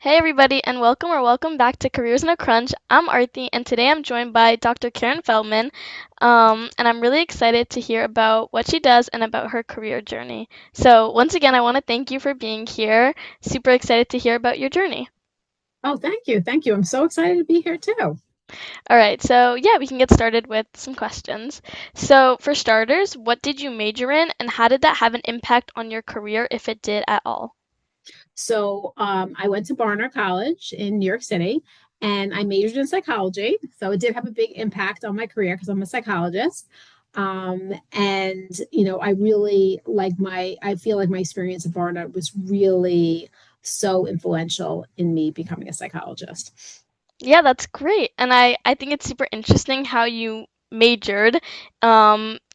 Hey everybody, and welcome back to Careers in a Crunch. I'm Arthi, and today I'm joined by Dr. Caren Feldman, and I'm really excited to hear about what she does and about her career journey. So once again, I want to thank you for being here. Super excited to hear about your journey. Oh, thank you. Thank you. I'm so excited to be here too. All right, so yeah, we can get started with some questions. So for starters, what did you major in, and how did that have an impact on your career, if it did at all? I went to Barnard College in New York City and I majored in psychology. So it did have a big impact on my career because I'm a psychologist. I really I feel like my experience at Barnard was really so influential in me becoming a psychologist. Yeah, that's great. And I think it's super interesting how you majored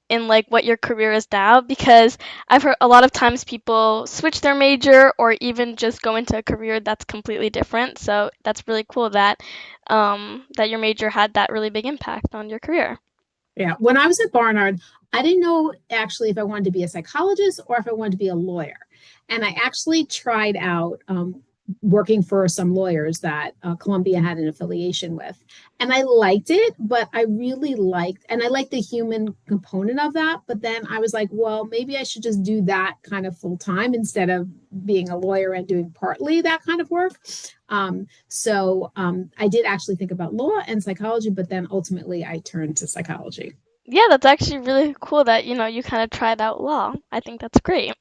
in like what your career is now because I've heard a lot of times people switch their major or even just go into a career that's completely different. So that's really cool that that your major had that really big impact on your career. Yeah. When I was at Barnard, I didn't know actually if I wanted to be a psychologist or if I wanted to be a lawyer. And I actually tried out working for some lawyers that Columbia had an affiliation with. And I liked it, but I liked the human component of that. But then I was like, well, maybe I should just do that kind of full time instead of being a lawyer and doing partly that kind of work. I did actually think about law and psychology, but then ultimately I turned to psychology. Yeah, that's actually really cool that, you kind of tried out law. I think that's great.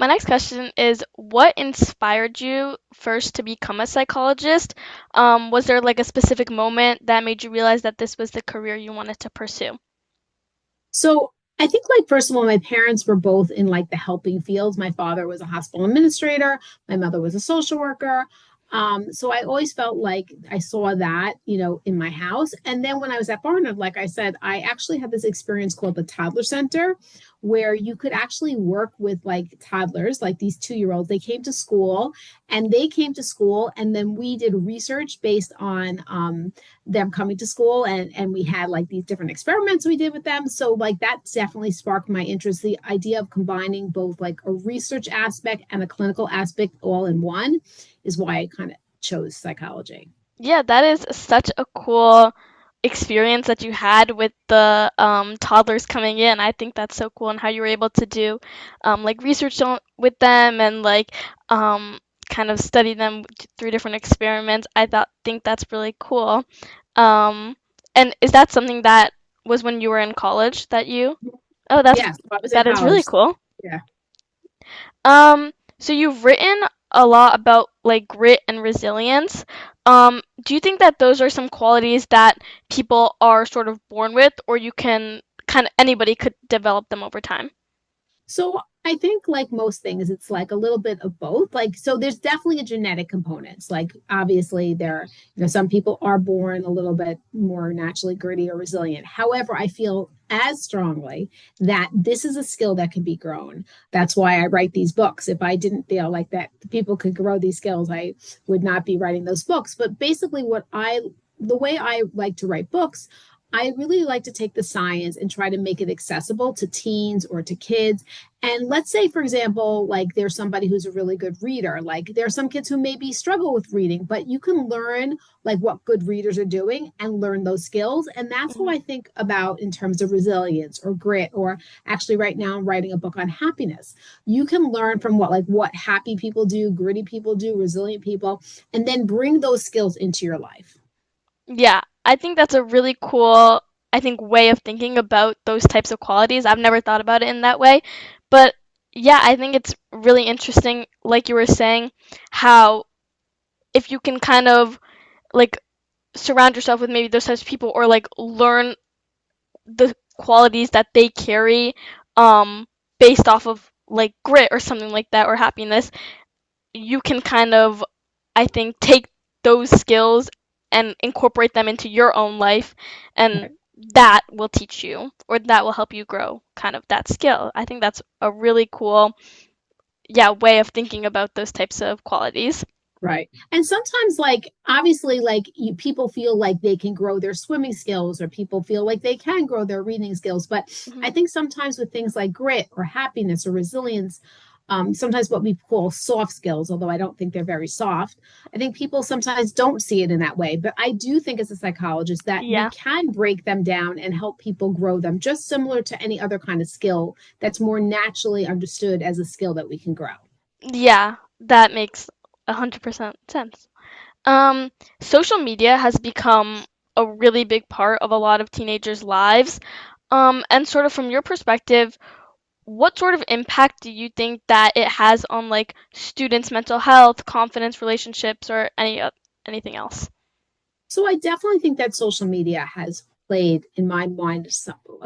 My next question is what inspired you first to become a psychologist? Was there like a specific moment that made you realize that this was the career you wanted to pursue? So I think first of all, my parents were both in the helping fields. My father was a hospital administrator, my mother was a social worker. So I always felt like I saw that, in my house. And then when I was at Barnard, like I said, I actually had this experience called the Toddler Center, where you could actually work with toddlers, like these 2 year olds. They came to school, and then we did research based on them coming to school, and we had these different experiments we did with them. So that definitely sparked my interest. The idea of combining both a research aspect and a clinical aspect all in one is why I kind of chose psychology. Yeah, that is such a cool experience that you had with the toddlers coming in. I think that's so cool and how you were able to do like research with them and like um, kind of study them through different experiments. Think that's really cool. Um, and is that something that was when you were in college that you? Oh, Yes, I was in that is really college. cool. Yeah. So you've written a lot about like grit and resilience. Do you think that those are some qualities that people are sort of born with, or you can kind of anybody could develop them over time? So I think like most things, it's like a little bit of both. So there's definitely a genetic components. Like obviously some people are born a little bit more naturally gritty or resilient. However, I feel as strongly that this is a skill that can be grown. That's why I write these books. If I didn't feel like that people could grow these skills, I would not be writing those books. But basically the way I like to write books, I really like to take the science and try to make it accessible to teens or to kids. And let's say, for example, there's somebody who's a really good reader. Like there are some kids who maybe struggle with reading, but you can learn what good readers are doing and learn those skills. And that's what Mhm. I think about in terms of resilience or grit, or actually right now I'm writing a book on happiness. You can learn from what happy people do, gritty people do, resilient people, and then bring those skills into your life. Yeah, I think that's a really cool, I think, way of thinking about those types of qualities. I've never thought about it in that way, but yeah, I think it's really interesting, like you were saying, how if you can kind of like surround yourself with maybe those types of people or like learn the qualities that they carry um based off of like grit or something like that or happiness, you can kind of I think take those skills and incorporate them into your own life and Right. that will teach you or that will help you grow kind of that skill. I think that's a really cool yeah way of thinking about those types of qualities. Right. And sometimes, obviously, people feel like they can grow their swimming skills, or people feel like they can grow their reading skills. But Mhm. I think sometimes with things like grit or happiness or resilience, sometimes what we call soft skills, although I don't think they're very soft. I think people sometimes don't see it in that way. But I do think as a psychologist that we Yeah. can break them down and help people grow them, just similar to any other kind of skill that's more naturally understood as a skill that we can grow. Yeah, that makes 100% sense. Um, Social media has become a really big part of a lot of teenagers' lives. And sort of from your perspective, what sort of impact do you think that it has on like students' mental health, confidence, relationships, or anything else? So I definitely think that social media has played, in my mind,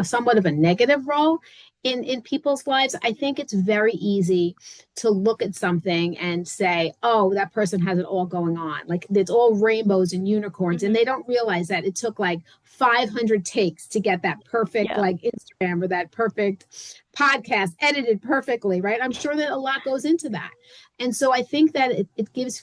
somewhat of a negative role in people's lives. I think it's very easy to look at something and say, "Oh, that person has it all going on. Like it's all rainbows and unicorns," and Hmm. they don't realize that it took like 500 takes to get that perfect Yeah. like Instagram or that perfect podcast edited perfectly, right? I'm sure that a lot goes into that. And so I think that it gives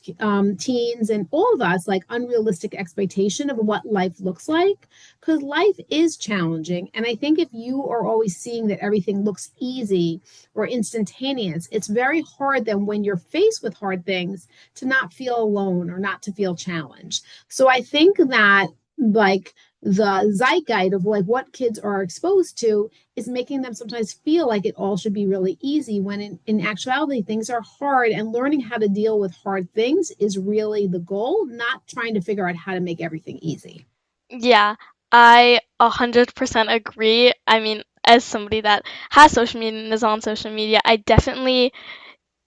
teens and all of us like unrealistic expectation of what life looks like because life is challenging. And I think if you are always seeing that everything looks easy or instantaneous, it's very hard then when you're faced with hard things to not feel alone or not to feel challenged. So I think that like the zeitgeist of like what kids are exposed to is making them sometimes feel like it all should be really easy when in actuality things are hard, and learning how to deal with hard things is really the goal, not trying to figure out how to make everything easy. Yeah, I 100% agree. I mean, as somebody that has social media and is on social media, I definitely,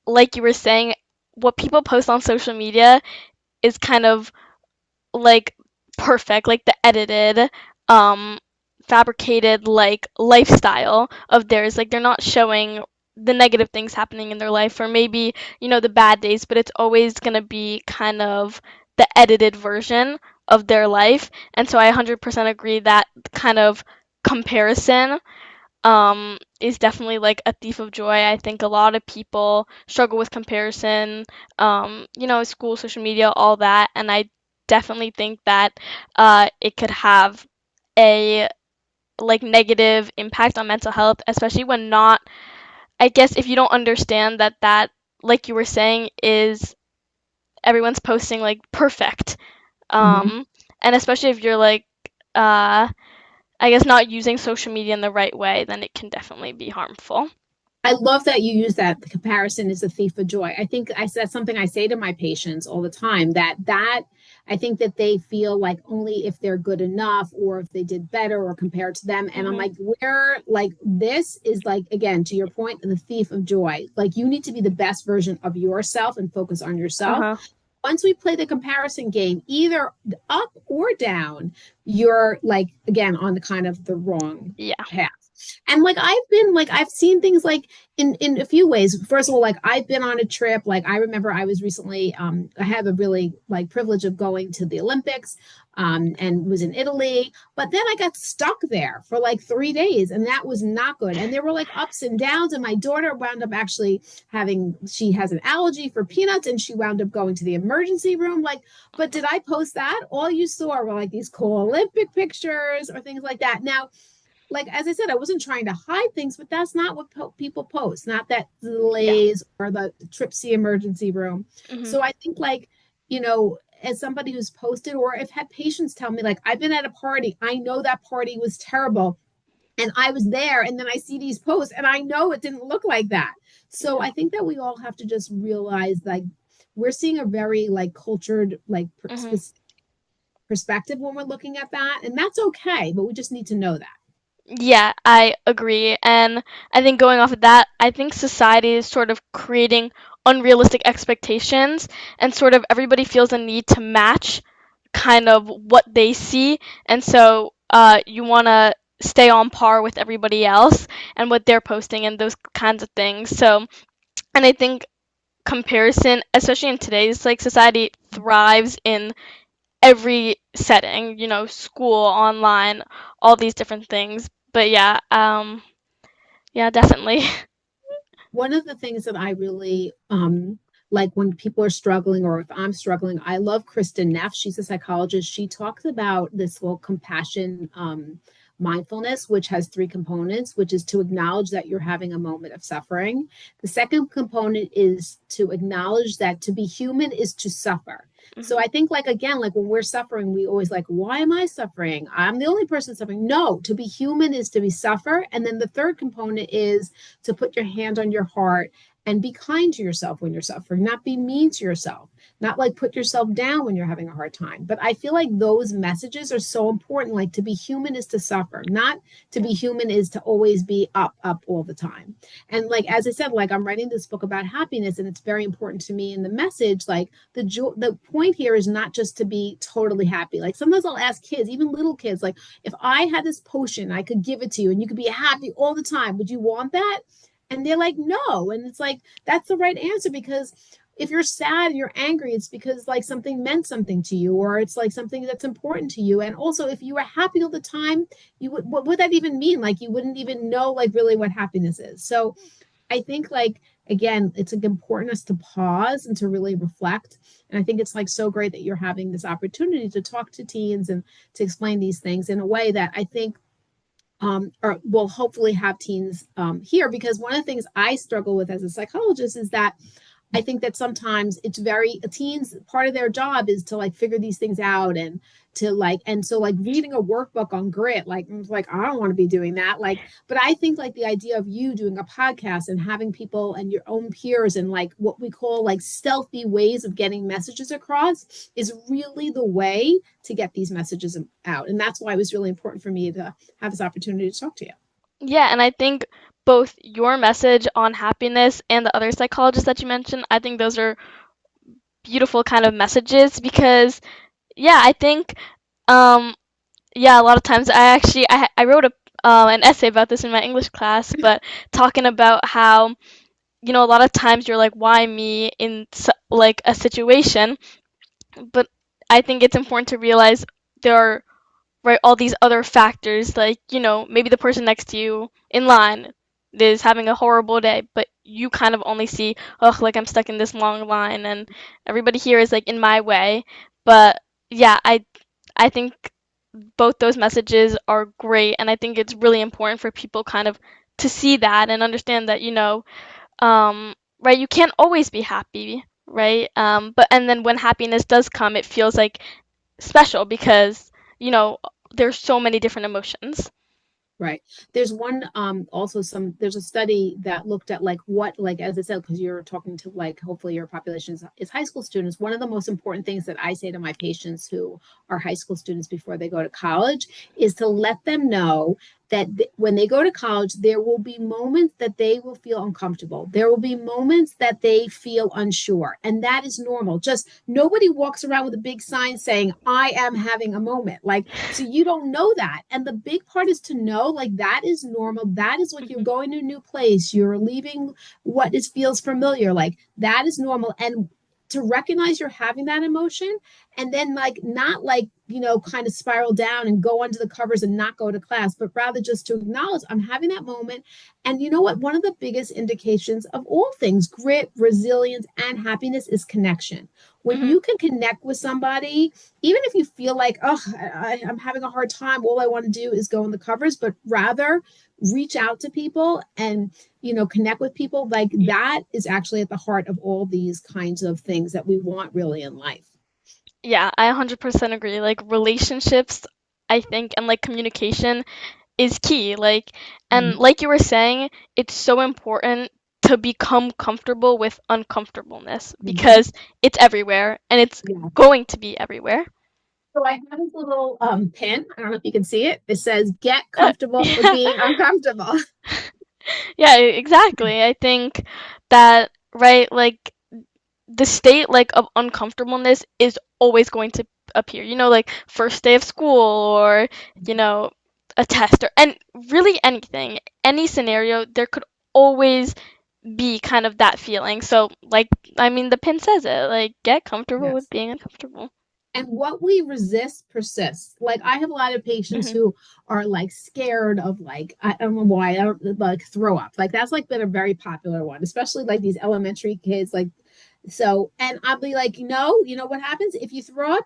like you were saying, what people post on social media is kind of like perfect, like the edited, um, fabricated like lifestyle of theirs. Like they're not showing the negative things happening in their life or maybe, the bad days, but it's always gonna be kind of the edited version of their life. And so I 100% agree that kind of comparison is definitely like a thief of joy. I think a lot of people struggle with comparison, school, social media, all that, and I definitely think that it could have a like negative impact on mental health, especially when not. I guess if you don't understand that like you were saying is everyone's posting like perfect, Mm-hmm. um, and especially if you're like uh I guess not using social media in the right way, then it can definitely be harmful. I love that you use that. The comparison is a thief of joy. I think that's something I say to my patients all the time, that I think that they feel like only if they're good enough or if they did better or compared to them. And I'm Mhm. like, where like this is like, again, to your point, the thief of joy. Like you need to be the best version of yourself and focus on yourself. Uh-huh. Once we play the comparison game, either up or down, you're like, again, on the kind of the wrong Yeah. path. And like I've seen things like in a few ways. First of all, like I've been on a trip. Like I remember I was recently I had a really like privilege of going to the Olympics and was in Italy. But then I got stuck there for like 3 days, and that was not good. And there were like ups and downs. And my daughter wound up actually she has an allergy for peanuts, and she wound up going to the emergency room. Like, but did I post that? All you saw were like these cool Olympic pictures or things like that. Now, like as I said, I wasn't trying to hide things, but that's not what people post. Not that Yeah. delays or the trips to the emergency room. Mhm. So I think like as somebody who's posted or I've had patients tell me like I've been at a party, I know that party was terrible, and I was there, and then I see these posts, and I know it didn't look like that. So Yeah. I think that we all have to just realize like we're seeing a very like cultured like Mhm. perspective when we're looking at that, and that's okay, but we just need to know that. Yeah, I agree. And I think going off of that, I think society is sort of creating unrealistic expectations and sort of everybody feels a need to match kind of what they see. And so you want to stay on par with everybody else and what they're posting and those kinds of things. So, and I think comparison, especially in today's like society, thrives in every setting, school, online, all these different things. But yeah, yeah, definitely. One of the things that I really like when people are struggling or if I'm struggling, I love Kristen Neff. She's a psychologist. She talks about this whole compassion mindfulness, which has three components, which is to acknowledge that you're having a moment of suffering. The second component is to acknowledge that to be human is to suffer. So Hmm. I think, like, again, like when we're suffering, we always like, why am I suffering? I'm the only person suffering. No, to be human is to be suffer. And then the third component is to put your hand on your heart and be kind to yourself when you're suffering, not be mean to yourself, not like put yourself down when you're having a hard time. But I feel like those messages are so important. Like to be human is to suffer, not to be human is to always be up all the time. And like, as I said, like I'm writing this book about happiness and it's very important to me in the message. Like the point here is not just to be totally happy. Like sometimes I'll ask kids, even little kids, like if I had this potion, I could give it to you and you could be happy all the time. Would you want that? And they're like, no. And it's like, that's the right answer because if you're sad, you're angry, it's because like something meant something to you, or it's like something that's important to you. And also, if you were happy all the time, you would, what would that even mean? Like, you wouldn't even know like really what happiness is. So I think like, again, it's like important us to pause and to really reflect. And I think it's like so great that you're having this opportunity to talk to teens and to explain these things in a way that I think or will hopefully have teens hear, because one of the things I struggle with as a psychologist is that I think that sometimes it's very teens, part of their job is to like figure these things out and to like, and so like reading a workbook on grit, like I don't want to be doing that. Like, but I think like the idea of you doing a podcast and having people and your own peers and like what we call like stealthy ways of getting messages across is really the way to get these messages out. And that's why it was really important for me to have this opportunity to talk to you. Yeah, and I think both your message on happiness and the other psychologists that you mentioned, I think those are beautiful kind of messages because yeah, I think um yeah, a lot of times I wrote an essay about this in my English class, but talking about how a lot of times you're like, why me in like a situation, but I think it's important to realize there are right all these other factors like maybe the person next to you in line is having a horrible day, but you kind of only see, oh, like I'm stuck in this long line and everybody here is like in my way. But yeah, I think both those messages are great, and I think it's really important for people kind of to see that and understand that right, you can't always be happy, right? But and then when happiness does come, it feels like special because you know there's so many different emotions. Right. There's one also some there's a study that looked at like what like as I said, because you're talking to like hopefully your population is high school students. One of the most important things that I say to my patients who are high school students before they go to college is to let them know that when they go to college, there will be moments that they will feel uncomfortable. There will be moments that they feel unsure. And that is normal. Just nobody walks around with a big sign saying, I am having a moment. Like, so you don't know that. And the big part is to know like that is normal. That is like you're Hmm. going to a new place. You're leaving what is feels familiar. Like that is normal. And to recognize you're having that emotion and then like not like kind of spiral down and go under the covers and not go to class, but rather just to acknowledge I'm having that moment. And you know what, one of the biggest indications of all things grit, resilience, and happiness is connection. When Hmm. you can connect with somebody, even if you feel like, oh, I'm having a hard time, all I want to do is go in the covers, but rather reach out to people and connect with people, like that is actually at the heart of all these kinds of things that we want really in life. Yeah, I 100% agree. Like relationships, I think, and like communication is key. And Mhm. like you were saying, it's so important to become comfortable with uncomfortableness Mhm. because it's everywhere and it's Yeah. going to be everywhere. So I have this little pin. I don't know if you can see it. It says "Get comfortable with Yeah. being uncomfortable." Yeah, exactly. I think that right, like the state like of uncomfortableness is always going to appear. Like first day of school or you know a test or and really anything, any scenario, there could always be kind of that feeling. So like I mean the pin says it, like get comfortable with Yes. being uncomfortable. And what we resist persists. Like I have a lot of patients Hmm. who are like scared of like I don't know why I don't like throw up. Like that's like been a very popular one, especially like these elementary kids. Like So, and I'll be like, no, you know what happens? If you throw up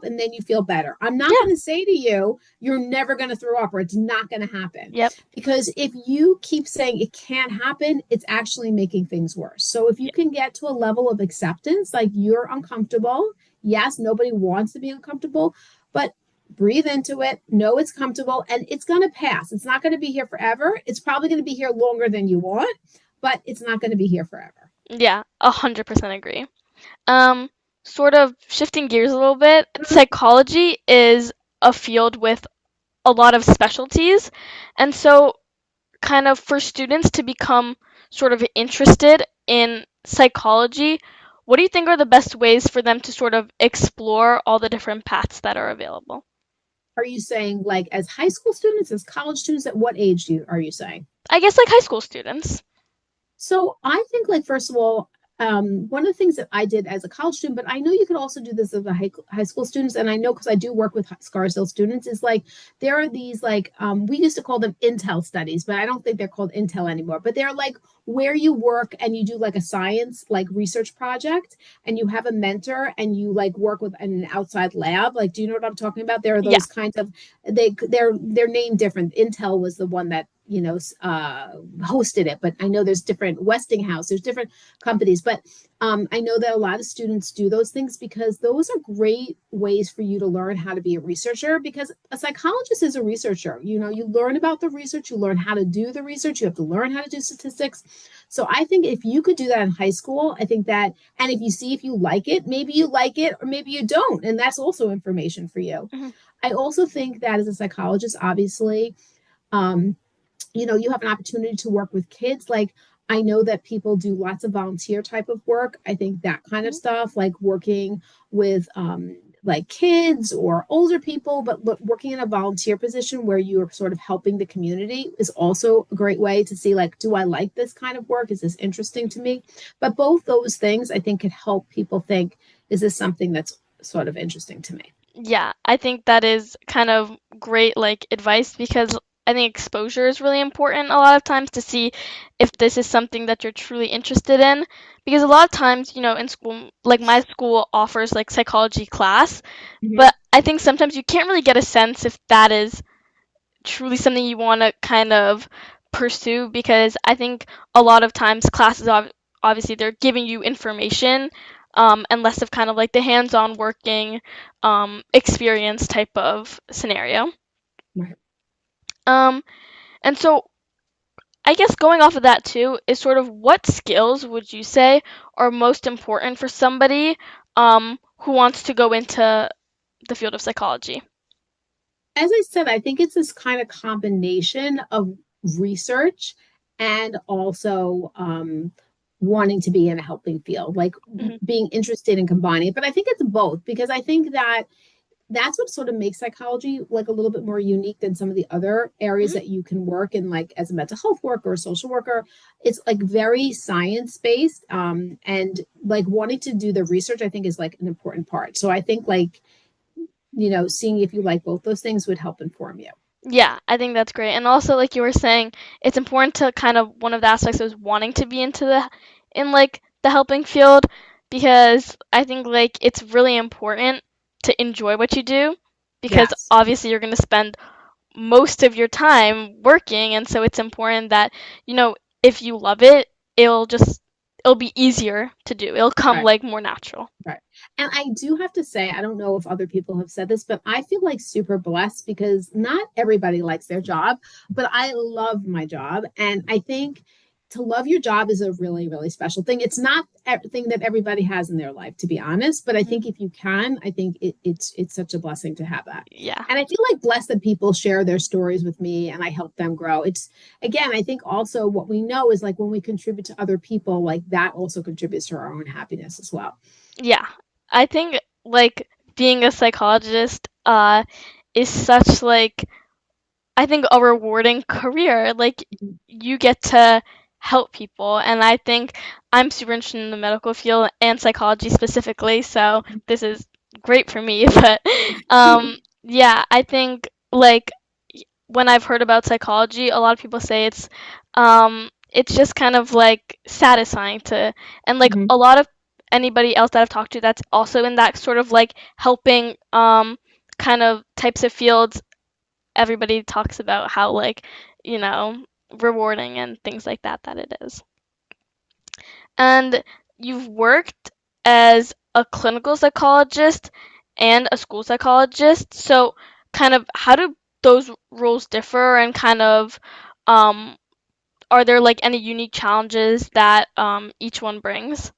and then you feel better. I'm not Yeah. going to say to you, you're never going to throw up or it's not going to happen. Yep. Because if you keep saying it can't happen, it's actually making things worse. So, if you Yep. can get to a level of acceptance, like you're uncomfortable, yes, nobody wants to be uncomfortable, but breathe into it, know it's comfortable, and it's going to pass. It's not going to be here forever. It's probably going to be here longer than you want, but it's not going to be here forever. Yeah. 100% agree. Um, Sort of shifting gears a little bit, psychology is a field with a lot of specialties. And so, kind of for students to become sort of interested in psychology, what do you think are the best ways for them to sort of explore all the different paths that are available? Are you saying like as high school students, as college students, at what age are you saying? I guess like high school students. So I think, like, first of all, one of the things that I did as a college student, but I know you could also do this as a high school students, and I know because I do work with Scarsdale students, is like there are these like we used to call them Intel studies, but I don't think they're called Intel anymore. But they're like where you work and you do like a science like research project, and you have a mentor and you like work with an outside lab. Like, do you know what I'm talking about? There are Yeah. those kinds of they're named different. Intel was the one that hosted it, but I know there's different Westinghouse, there's different companies, but I know that a lot of students do those things because those are great ways for you to learn how to be a researcher, because a psychologist is a researcher. You learn about the research, you learn how to do the research, you have to learn how to do statistics. So I think if you could do that in high school, I think that, and if you see if you like it, maybe you like it or maybe you don't, and that's also information for you. Hmm. I also think that as a psychologist, obviously, um, you have an opportunity to work with kids. Like, I know that people do lots of volunteer type of work. I think that kind of Hmm. stuff, like working with like kids or older people, but working in a volunteer position where you are sort of helping the community is also a great way to see, like, do I like this kind of work? Is this interesting to me? But both those things I think could help people think, is this something that's sort of interesting to me? Yeah, I think that is kind of great like advice because I think exposure is really important a lot of times to see if this is something that you're truly interested in. Because a lot of times, in school, like my school offers like psychology class, Mm-hmm. but I think sometimes you can't really get a sense if that is truly something you want to kind of pursue because I think a lot of times classes obviously they're giving you information and less of kind of like the hands-on working experience type of scenario. Right. Um, and so I guess going off of that too is sort of what skills would you say are most important for somebody who wants to go into the field of psychology? As I said, I think it's this kind of combination of research and also wanting to be in a helping field, like Hmm. being interested in combining it. But I think it's both, because I think that that's what sort of makes psychology like a little bit more unique than some of the other areas Hmm. that you can work in, like as a mental health worker or a social worker. It's like very science based, and like wanting to do the research, I think, is like an important part. So I think, like, seeing if you like both those things would help inform you. Yeah, I think that's great. And also, like you were saying, it's important to kind of one of the aspects is wanting to be in like the helping field because I think like it's really important to enjoy what you do because Yes. obviously you're going to spend most of your time working and so it's important that, you know, if you love it, it'll be easier to do. It'll come Right. like more natural. Right. And I do have to say, I don't know if other people have said this, but I feel like super blessed because not everybody likes their job, but I love my job. And I think to love your job is a really, really special thing. It's not everything that everybody has in their life, to be honest. But I Mhm. think if you can, I think it's such a blessing to have that. Yeah. And I feel like blessed that people share their stories with me and I help them grow. It's, again, I think also what we know is like when we contribute to other people, like that also contributes to our own happiness as well. Yeah. I think like being a psychologist is such like I think a rewarding career. Like you get to help people and I think I'm super interested in the medical field and psychology specifically, so this is great for me. But yeah, I think like when I've heard about psychology, a lot of people say it's just kind of like satisfying to and like Mhm. a lot of anybody else that I've talked to that's also in that sort of like helping kind of types of fields, everybody talks about how like, you know, rewarding and things like that it is. And you've worked as a clinical psychologist and a school psychologist. So, kind of, how do those roles differ, and kind of, um, are there like any unique challenges that each one brings?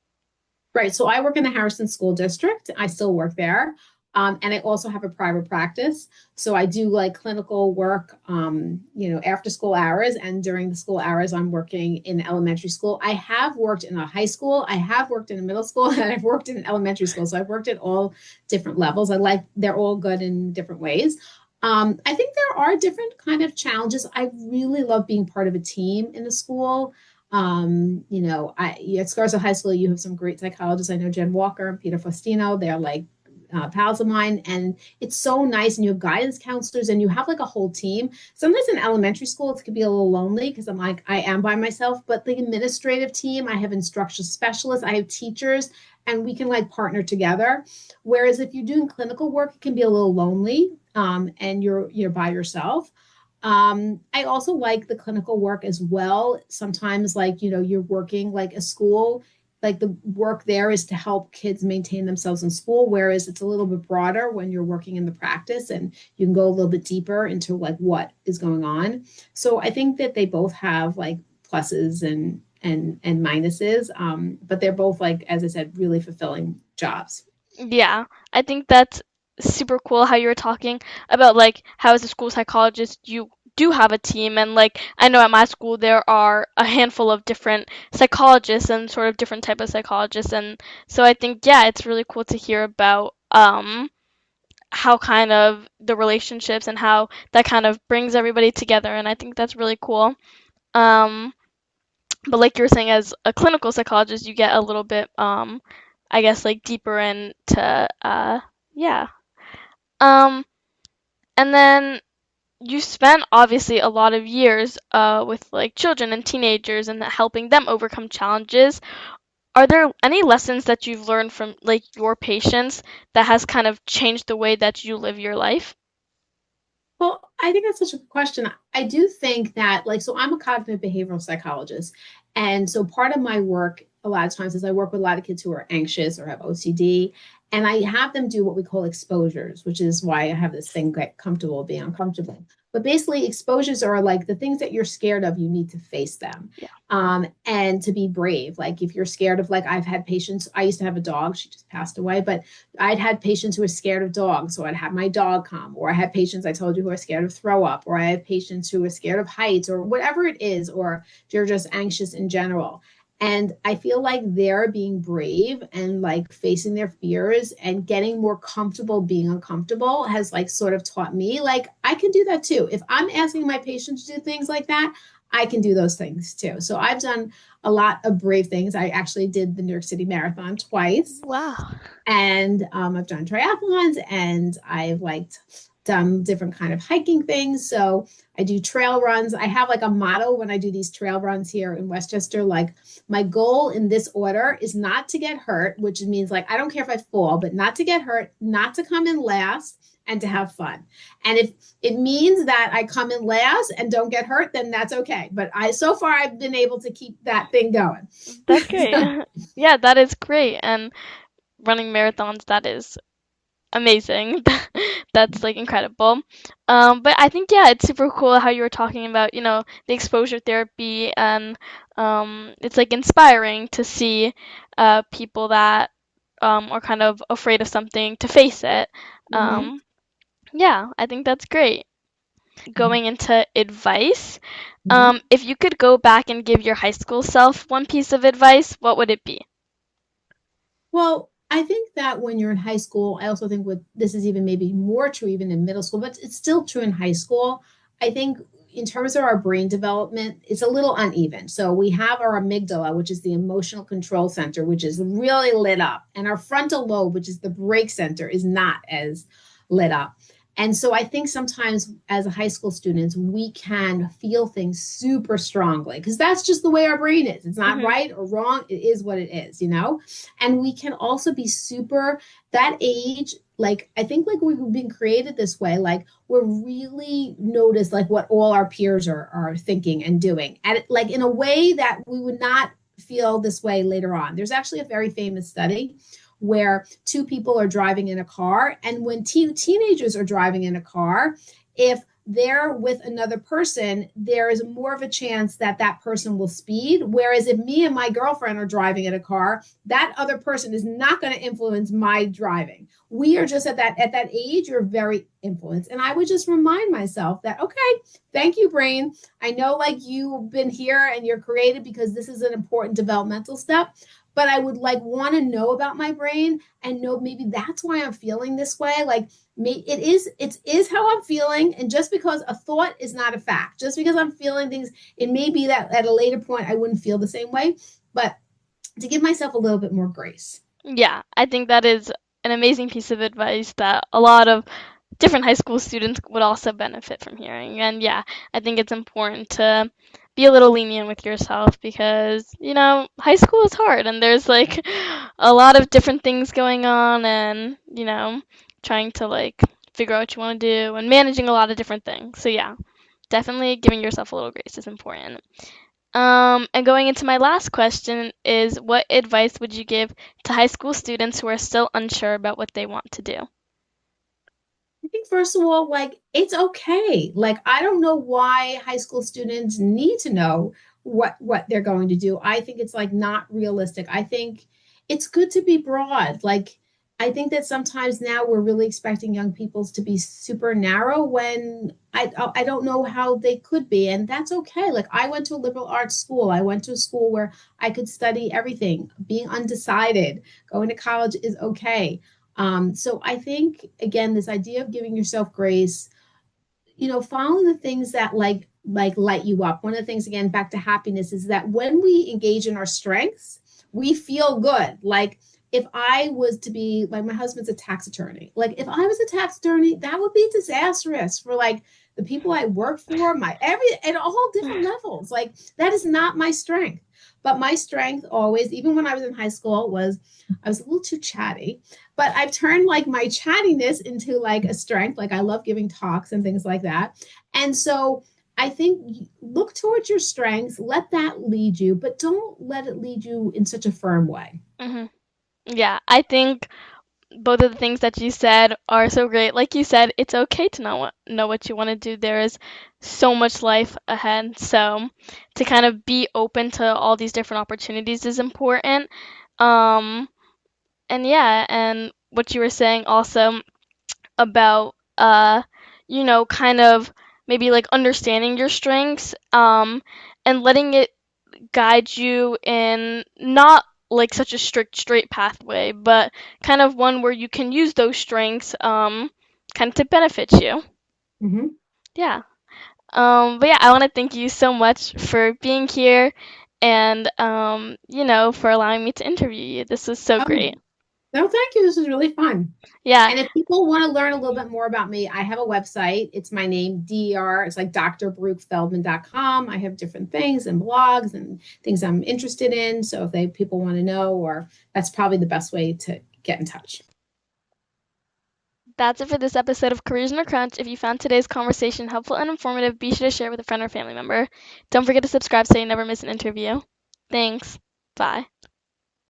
Right. So I work in the Harrison School District. I still work there. And I also have a private practice. So I do like clinical work, after school hours. And during the school hours, I'm working in elementary school. I have worked in a high school, I have worked in a middle school, and I've worked in elementary school. So I've worked at all different levels. They're all good in different ways. I think there are different kind of challenges. I really love being part of a team in the school. At Scarsdale High School, you have some great psychologists. I know Jen Walker and Peter Faustino. They're like pals of mine, and it's so nice. And you have guidance counselors, and you have like a whole team. Sometimes in elementary school, it could be a little lonely because I'm like, I am by myself. But the administrative team, I have instructional specialists, I have teachers, and we can like partner together. Whereas if you're doing clinical work, it can be a little lonely, and you're by yourself. I also like the clinical work as well. Sometimes, like, you're working like a school, like the work there is to help kids maintain themselves in school, whereas it's a little bit broader when you're working in the practice and you can go a little bit deeper into like what is going on. So I think that they both have like pluses and minuses, but they're both, like, as I said, really fulfilling jobs. Yeah, I think that's super cool how you were talking about like how as a school psychologist you do have a team, and like I know at my school there are a handful of different psychologists and sort of different type of psychologists, and so I think yeah, it's really cool to hear about how kind of the relationships and how that kind of brings everybody together, and I think that's really cool. Um but like you were saying, as a clinical psychologist you get a little bit I guess like deeper into yeah. Um, and then you spent obviously a lot of years with like children and teenagers and helping them overcome challenges. Are there any lessons that you've learned from like your patients that has kind of changed the way that you live your life? Well, I think that's such a good question. I do think that, like, so I'm a cognitive behavioral psychologist. And so part of my work, a lot of times, is I work with a lot of kids who are anxious or have OCD. And I have them do what we call exposures, which is why I have this thing, get comfortable being uncomfortable. But basically, exposures are like the things that you're scared of, you need to face them, Yeah. and to be brave. Like, if you're scared of, like, I've had patients, I used to have a dog, she just passed away, but I'd had patients who were scared of dogs, so I'd have my dog come, or I had patients I told you who are scared of throw up, or I have patients who are scared of heights, or whatever it is, or they're just anxious in general. And I feel like they're being brave and like facing their fears and getting more comfortable being uncomfortable has like sort of taught me like I can do that too. If I'm asking my patients to do things like that, I can do those things too. So I've done a lot of brave things. I actually did the New York City Marathon twice, Wow. and I've done triathlons, and I've like done different kind of hiking things. So I do trail runs. I have like a motto when I do these trail runs here in Westchester, like my goal in this order is not to get hurt, which means like I don't care if I fall, but not to get hurt, not to come in last, and to have fun. And if it means that I come in last and don't get hurt, then that's okay. But I so far I've been able to keep that thing going. That's great. Yeah, that is great. And running marathons, that is amazing. That's like incredible. But I think yeah, it's super cool how you were talking about, you know, the exposure therapy, and it's like inspiring to see people that are kind of afraid of something to face it. Mm-hmm. Yeah, I think that's great. Going into advice, Mm-hmm. if you could go back and give your high school self one piece of advice, what would it be? Well, I think that when you're in high school, I also think with this is even maybe more true even in middle school, but it's still true in high school. I think in terms of our brain development, it's a little uneven. So we have our amygdala, which is the emotional control center, which is really lit up, and our frontal lobe, which is the break center, is not as lit up. And so I think sometimes as a high school students, we can feel things super strongly because that's just the way our brain is. It's not Mhm. right or wrong. It is what it is, you know? And we can also be super that age. Like, I think like we've been created this way, like we're really notice like what all our peers are thinking and doing. And like in a way that we would not feel this way later on. There's actually a very famous study where two people are driving in a car, and when teenagers are driving in a car, if they're with another person, there is more of a chance that that person will speed. Whereas if me and my girlfriend are driving in a car, that other person is not going to influence my driving. We are just at that age, you're very influenced. And I would just remind myself that, okay, thank you, brain. I know like you've been here and you're created because this is an important developmental step, but I would like want to know about my brain and know maybe that's why I'm feeling this way. Like it is how I'm feeling. And just because a thought is not a fact, just because I'm feeling things, it may be that at a later point I wouldn't feel the same way. But to give myself a little bit more grace. Yeah, I think that is an amazing piece of advice that a lot of different high school students would also benefit from hearing. And yeah, I think it's important to be a little lenient with yourself because, high school is hard and there's like a lot of different things going on and, trying to like figure out what you want to do and managing a lot of different things. So yeah, definitely giving yourself a little grace is important. And going into my last question is what advice would you give to high school students who are still unsure about what they want to do? I think first of all, like it's okay. Like I don't know why high school students need to know what they're going to do. I think it's like not realistic. I think it's good to be broad. Like I think that sometimes now we're really expecting young people to be super narrow when I don't know how they could be, and that's okay. Like I went to a liberal arts school. I went to a school where I could study everything. Being undecided, going to college is okay. So I think again, this idea of giving yourself grace, follow the things that like light you up. One of the things again, back to happiness, is that when we engage in our strengths, we feel good. Like if I was to be like my husband's a tax attorney, like if I was a tax attorney, that would be disastrous for like the people I work for, my every at all different levels. Like that is not my strength. But my strength always, even when I was in high school, was I was a little too chatty, but I've turned like my chattiness into like a strength. Like I love giving talks and things like that. And so I think look towards your strengths, let that lead you, but don't let it lead you in such a firm way. Hmm. Yeah, I think both of the things that you said are so great. Like you said, it's okay to not know what you want to do. There is so much life ahead. So to kind of be open to all these different opportunities is important. Um, and yeah, and what you were saying also about kind of maybe like understanding your strengths and letting it guide you in not like such a strict straight pathway, but kind of one where you can use those strengths kind of to benefit you. Mm-hmm. Yeah. But yeah, I want to thank you so much for being here and for allowing me to interview you. This was so Oh, great. no, thank you. This was really fun. Yeah. And if people want to learn a little bit more about me, I have a website. It's my name, DER. It's like drbaruchfeldman.com. I have different things and blogs and things I'm interested in. So if people want to know, or that's probably the best way to get in touch. That's it for this episode of Careers in a Crunch. If you found today's conversation helpful and informative, be sure to share with a friend or family member. Don't forget to subscribe so you never miss an interview. Thanks. Bye.